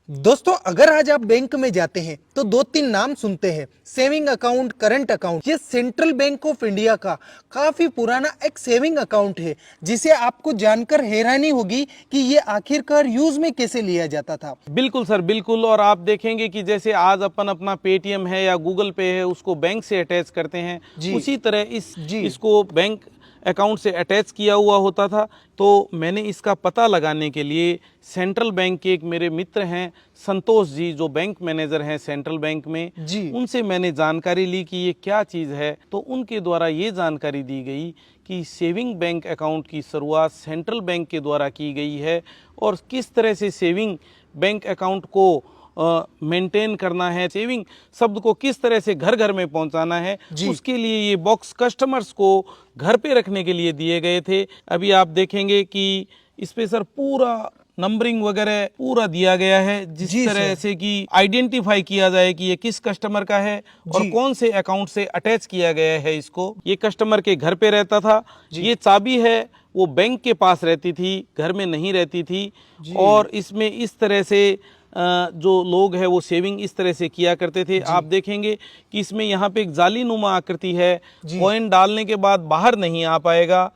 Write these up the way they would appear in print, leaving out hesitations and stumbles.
दोस्तों, अगर आज आप बैंक में जाते हैं तो दो तीन नाम सुनते हैं, सेविंग अकाउंट, करंट अकाउंट। ये सेंट्रल बैंक ऑफ इंडिया का काफी पुराना एक सेविंग अकाउंट है, जिसे आपको जानकर हैरानी होगी कि ये आखिरकार यूज में कैसे लिया जाता था। बिल्कुल सर, बिल्कुल। और आप देखेंगे कि जैसे आज अपन अपना पेटीएम है या गूगल पे है उसको बैंक से अटैच करते हैं, उसी तरह इसको बैंक अकाउंट से अटैच किया हुआ होता था। तो मैंने इसका पता लगाने के लिए सेंट्रल बैंक के एक मेरे मित्र हैं संतोष जी, जो बैंक मैनेजर हैं सेंट्रल बैंक में, उनसे मैंने जानकारी ली कि ये क्या चीज़ है। तो उनके द्वारा ये जानकारी दी गई कि सेविंग बैंक अकाउंट की शुरुआत सेंट्रल बैंक के द्वारा की गई है और किस तरह से सेविंग बैंक अकाउंट को मेंटेन करना है, सेविंग शब्द को किस तरह से घर घर में पहुंचाना है, उसके लिए ये बॉक्स कस्टमर्स को घर पे रखने के लिए दिए गए थे। अभी आप देखेंगे कि इस पे सर पूरा नंबरिंग वगैरह पूरा दिया गया है, जिस तरह से कि आइडेंटिफाई किया जाए कि ये किस कस्टमर का है और कौन से अकाउंट से अटैच किया गया है इसको। ये कस्टमर के घर पे रहता था। ये चाबी है वो बैंक के पास रहती थी, घर में नहीं रहती थी। और इसमें इस तरह से जो लोग हैं वो सेविंग इस तरह से किया करते थे। आप देखेंगे कि इसमें यहाँ पे एक जालीनुमा आकृति है, कॉइन डालने के बाद बाहर नहीं आ पाएगा।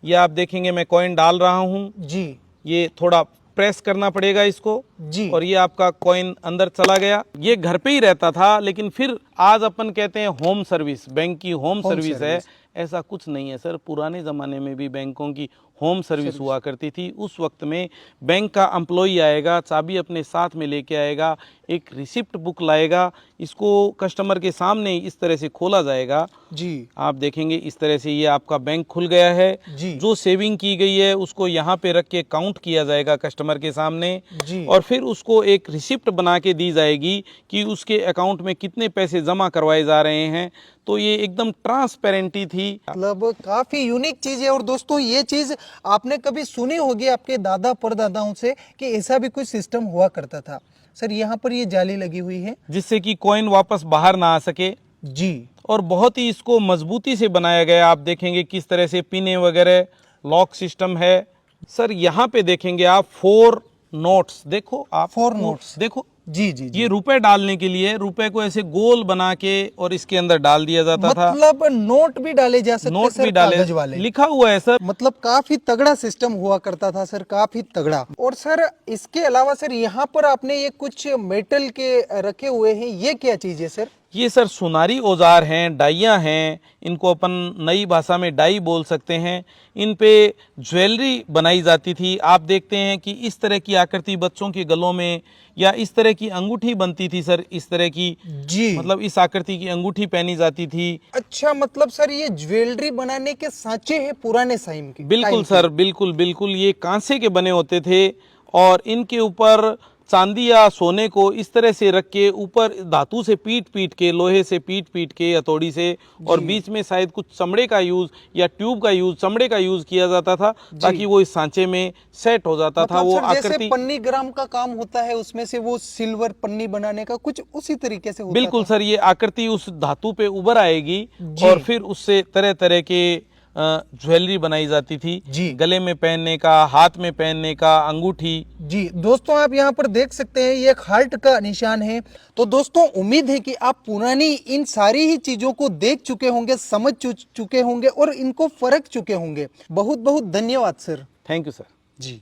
ये आप देखेंगे मैं कॉइन डाल रहा हूँ जी, ये थोड़ा प्रेस करना पड़ेगा इसको जी, और ये आपका कॉइन अंदर चला गया। ये घर पे ही रहता था, लेकिन फिर आज अपन कहते हैं होम सर्विस, बैंक की होम सर्विस है। ऐसा कुछ नहीं है सर, पुराने ज़माने में भी बैंकों की होम सर्विस हुआ करती थी। उस वक्त में बैंक का एम्प्लॉई आएगा, चाबी अपने साथ में लेके आएगा, एक रिसिप्ट बुक लाएगा, इसको कस्टमर के सामने इस तरह से खोला जाएगा जी। आप देखेंगे इस तरह से ये आपका बैंक खुल गया है जी। जो सेविंग की गई है उसको यहाँ पे रख के काउंट किया जाएगा कस्टमर के सामने जी। और फिर उसको एक रिसिप्ट बना के दी जाएगी कि उसके अकाउंट में कितने पैसे जमा करवाए जा रहे हैं। तो ये एकदम ट्रांसपेरेंटी थी, मतलब काफी यूनिक चीज है। और दोस्तों, ये चीज आपने कभी सुनी होगी आपके दादा परदादाओं से कि ऐसा भी कोई सिस्टम हुआ करता था। सर, यहाँ पर ये जाली लगी हुई है जिससे कि कॉइन वापस बाहर ना आ सके जी। और बहुत ही इसको मजबूती से बनाया गया। आप देखेंगे किस तरह से पिने वगैरह लॉक सिस्टम है। सर यहाँ पे देखेंगे आप 4 नोट्स, देखो आप 4 नोट्स देखो जी जी। ये रुपए डालने के लिए रुपए को ऐसे गोल बना के और इसके अंदर डाल दिया जाता था। मतलब नोट भी डाले जा सकते, नोट सर, भी डाले, कागज वाले लिखा हुआ है सर। मतलब काफी तगड़ा सिस्टम हुआ करता था सर, काफी तगड़ा। और सर इसके अलावा सर यहाँ पर आपने ये कुछ मेटल के रखे हुए हैं, ये क्या चीज है सर? ये सर सुनारी औजार हैं, डाइयाँ हैं, इनको अपन नई भाषा में डाई बोल सकते हैं। इन पे ज्वेलरी बनाई जाती थी। आप देखते हैं कि इस तरह की आकृति बच्चों के गलों में या इस तरह की अंगूठी बनती थी सर, इस तरह की जी, मतलब इस आकृति की अंगूठी पहनी जाती थी। अच्छा, मतलब सर ये ज्वेलरी बनाने के सांचे हैं पुराने टाइम के? बिल्कुल सर, बिल्कुल बिल्कुल। ये कांसे के बने होते थे और इनके ऊपर चांदी या सोने को इस तरह से रख के ऊपर धातु से पीट पीट के, लोहे से पीट पीट के, हथौड़ी से, और बीच में शायद कुछ चमड़े का यूज या ट्यूब का यूज, चमड़े का यूज किया जाता था ताकि वो इस सांचे में सेट हो जाता था। वो जैसे पन्नी ग्राम का काम होता है उसमें से वो सिल्वर पन्नी बनाने का कुछ उसी तरीके से होता बिल्कुल सर। ये आकृति उस धातु पे उभर आएगी और फिर उससे तरह तरह के ज्वेलरी बनाई जाती थी जी। गले में पहनने का, हाथ में पहनने का, अंगूठी जी। दोस्तों, आप यहाँ पर देख सकते हैं ये एक हार्ट का निशान है। तो दोस्तों, उम्मीद है कि आप पुरानी इन सारी ही चीजों को देख चुके होंगे, समझ चुके होंगे और इनको परख चुके होंगे। बहुत बहुत धन्यवाद sir. Thank you sir ji.